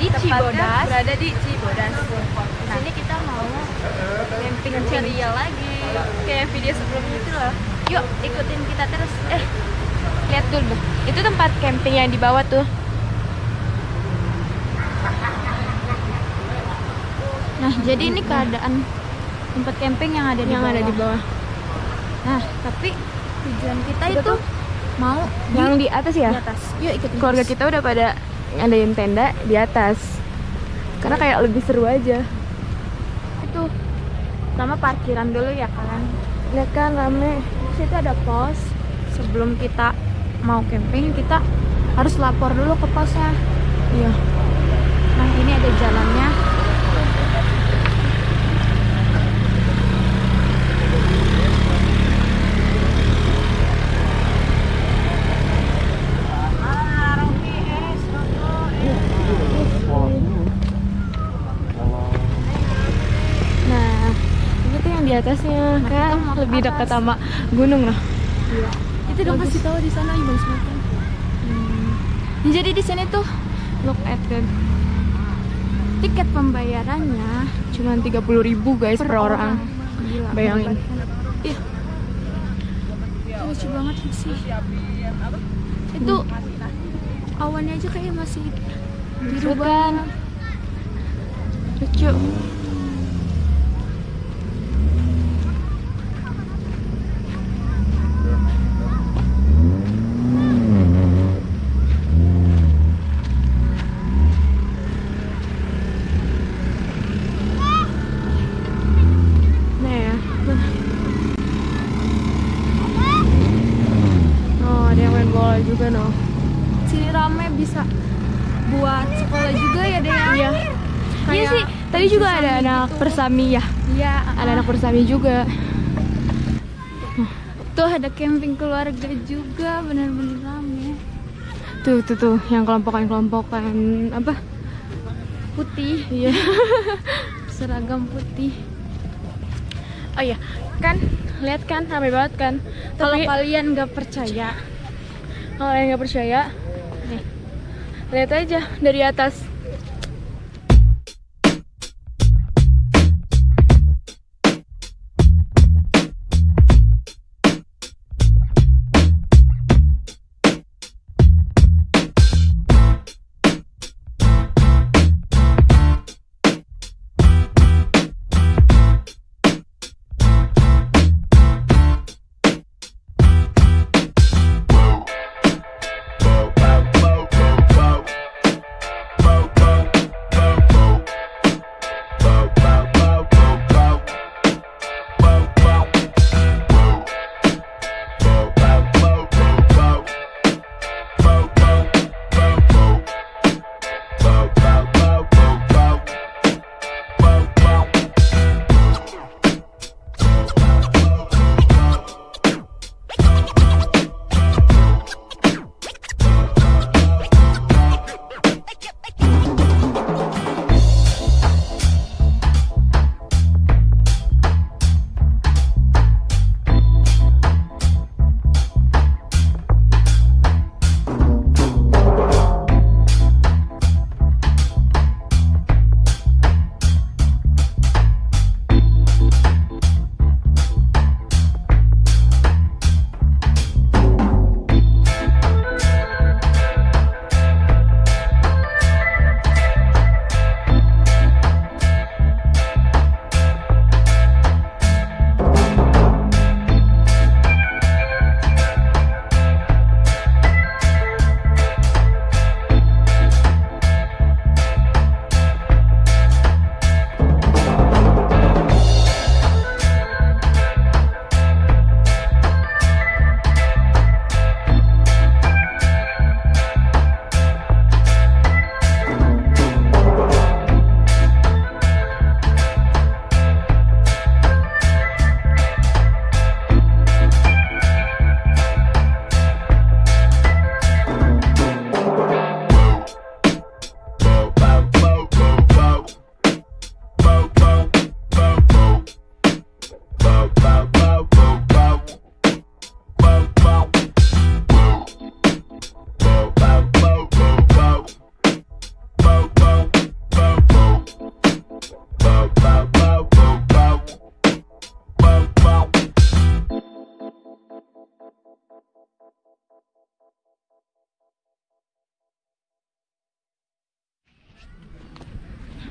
di Cibodas. Berada di Cibodas. Di sini kita mau camping Ceria lagi. Kayak video sebelumnya itu loh. Yuk ikutin kita terus. Lihat dulu. Itu tempat camping yang di bawah tuh. Nah, jadi ini keadaan tempat camping yang ada di bawah. Nah, tapi tujuan kita itu mau Yang di atas ya? di atas. Yuk ikutin. Keluarga kita udah pada ngadain tenda di atas. Karena kayak lebih seru aja. Itu pertama parkiran dulu ya kan. Lihat kan rame. Di situ ada pos. Sebelum kita mau camping, kita harus lapor dulu ke posnya. Iya. Nah, ini ada jalannya. Nah, itu tuh yang di atasnya kan mau ke lebih atas. dekat sama gunung lah. Iya. Itu dong kasih tahu di sana Ibn Selatan. Jadi di sini tuh Look at that. tiket pembayarannya Cuman 30.000 guys per orang. Gila, Bayangin. Ih. Lucu banget sih. Itu awannya aja kayak masih biru Bukan. banget. Lucu. Nah ya. Oh, ada yang main bola juga noh. Sini rame bisa buat sekolah juga ya deh ya. Iya. Iya Kayak sih. Tadi juga ada Persami anak gitu. persami ya. Iya, Ada anak persami juga. tuh ada camping keluarga juga, bener-bener rame. Tuh, yang kelompokan apa? Putih, Iya. seragam putih. Oh iya, kan lihat kan ramai banget kan. Kalau Tapi kalian nggak percaya, kalau yang nggak percaya, nih, lihat aja dari atas.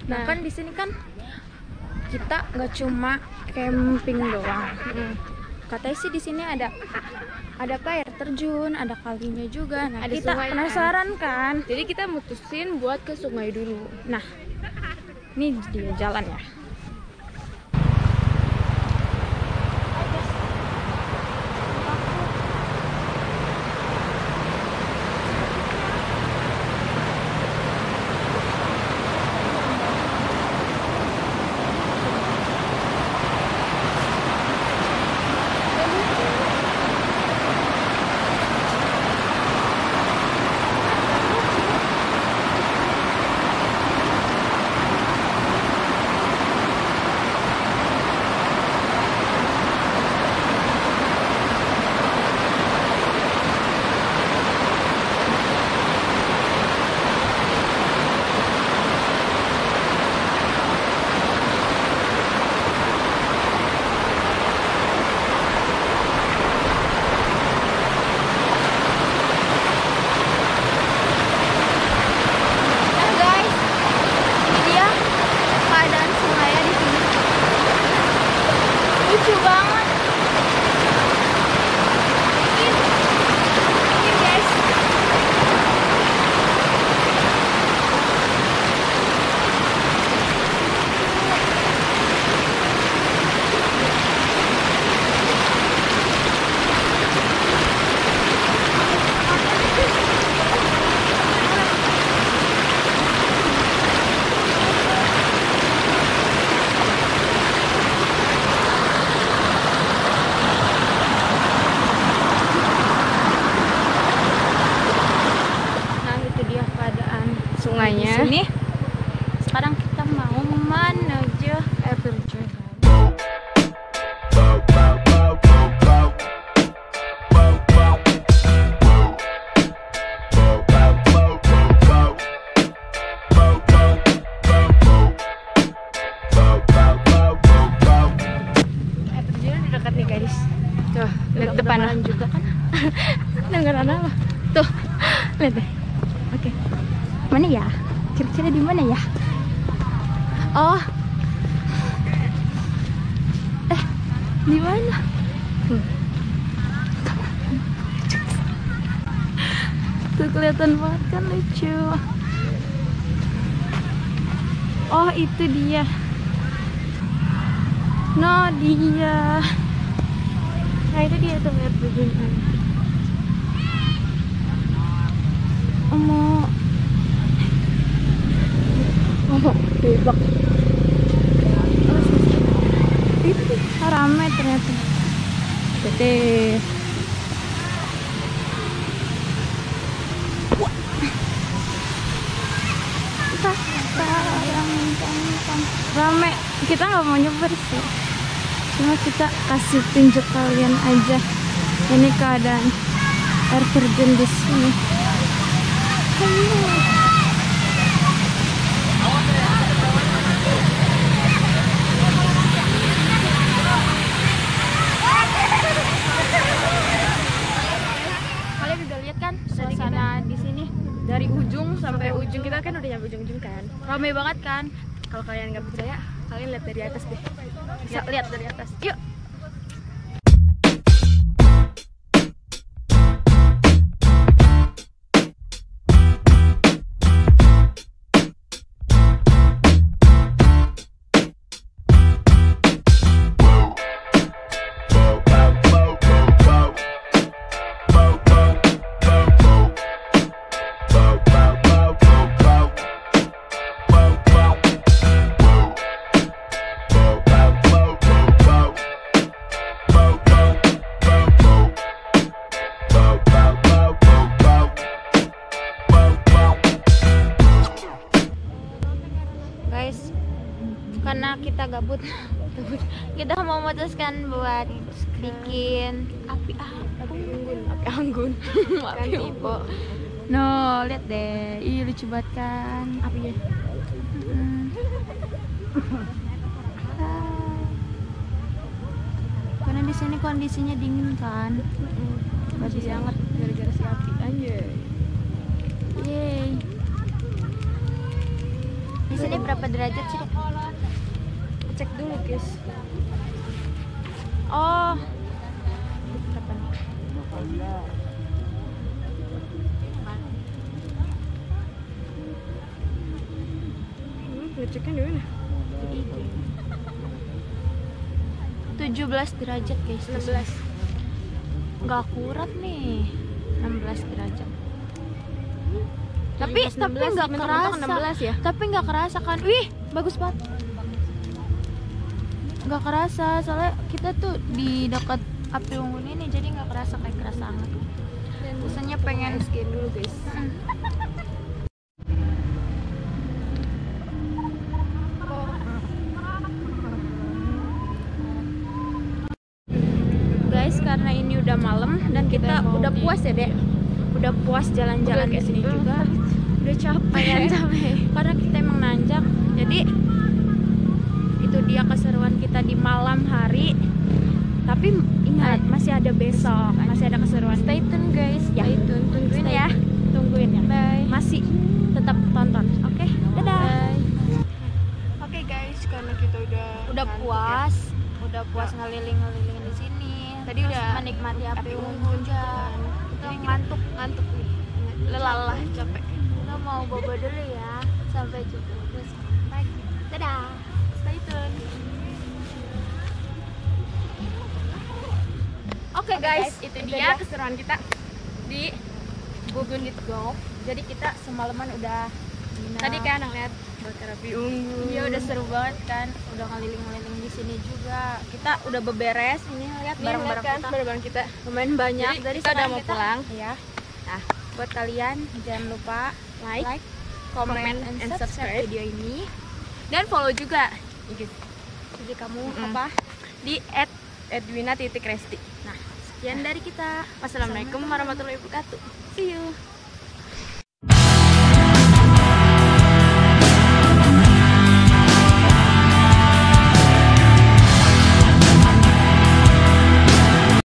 Nah kan di sini kan kita nggak cuma camping doang. Katanya sih di sini ada apa, air terjun, ada kalinya juga. Nah, Ada kita sungai, penasaran kan. Jadi kita mutusin buat ke sungai dulu. Nah, ini dia jalan ya. Lucu banget. Ini guys. Sungainya. Di sini. Sekarang kita mau menuju air terjun. Air terjun di dekat nih guys. Tuh, lihat Depan depan juga kan. Dengeran apa? Tuh, lihat deh. Oke. Mana ya? Kira-kira di mana ya? Oh. Di mana? Tuh kelihatan banget kan, lucu. Oh, itu dia. No, dia. Nah, itu dia tuh air terjun. Bebak. Itu rame ternyata. Gede. Rame. Kita nggak mau nyeber sih. Cuma kita kasih tunjuk kalian aja. Ini keadaan air terjun di sini. Kalian udah lihat kan suasana di sini? Dari ujung sampai ujung, kita kan udah nyampe ujung-ujung kan. Ramai banget kan? Kalau kalian nggak percaya, kalian lihat dari atas deh. Bisa lihat dari atas. Yuk. Guys, karena kita gabut, kita mau memutuskan buat bikin api anggun. Api Ibo. No, lihat deh, ih lucu banget kan apinya. Karena di sini kondisinya dingin kan, Masih hangat gara-gara si api. Anjay. Yeay. Di sini berapa derajat sih, Dek? Cek dulu, guys. Oh. Berapa nih? Ngeceknya di mana? 17 derajat, guys. 16. Nggak akurat nih. 16 derajat. Tapi 16, nggak mentok-mentok kerasa. 16 ya? Tapi nggak kerasa kan? Wih, bagus banget. Nggak kerasa, soalnya kita tuh di dekat api unggun ini, jadi nggak kerasa kayak kerasa hangat. Biasanya pengen Skin dulu guys. guys, karena ini udah malam dan kita mau udah puas ya, Dek. Udah puas jalan-jalan di sini juga. Udah capek. Karena kita emang nanjak. Jadi itu dia keseruan kita di malam hari. Tapi ingat, masih ada besok, masih ada keseruan. Stay tune, guys. Ya. Stay tune, tungguin ya. Tungguin ya. Bye. Masih tetap tonton. Oke, dadah. Oke guys, karena kita udah Puas, udah puas ngeliling-ngeliling di sini. Tadi Terus udah menikmati api unggun juga. Kita ngantuk nih. lelah capek. Kita mau bobo dulu ya. Sampai jumpa besok pagi. Dadah. Stay tune. Oke guys, itu dia keseruan kita di Bugunit Golf. Jadi kita semalaman udah nginap. Tadi kan ngeliat bakar api unggun. Iya, udah seru banget kan. Udah ngeliling-ngeliling di sini juga. Kita udah beberes. Ini lihat Nih, barang-barang kan kita. barang-barang kita. Lumayan banyak. Jadi, Dari kita udah sekarang mau pulang. Iya. Nah, buat kalian jangan lupa like, comment, and subscribe video ini. Dan follow juga Jadi kamu apa? di @edwina_resti. Nah, sekian dari kita. Wassalamualaikum warahmatullahi wabarakatuh. See you.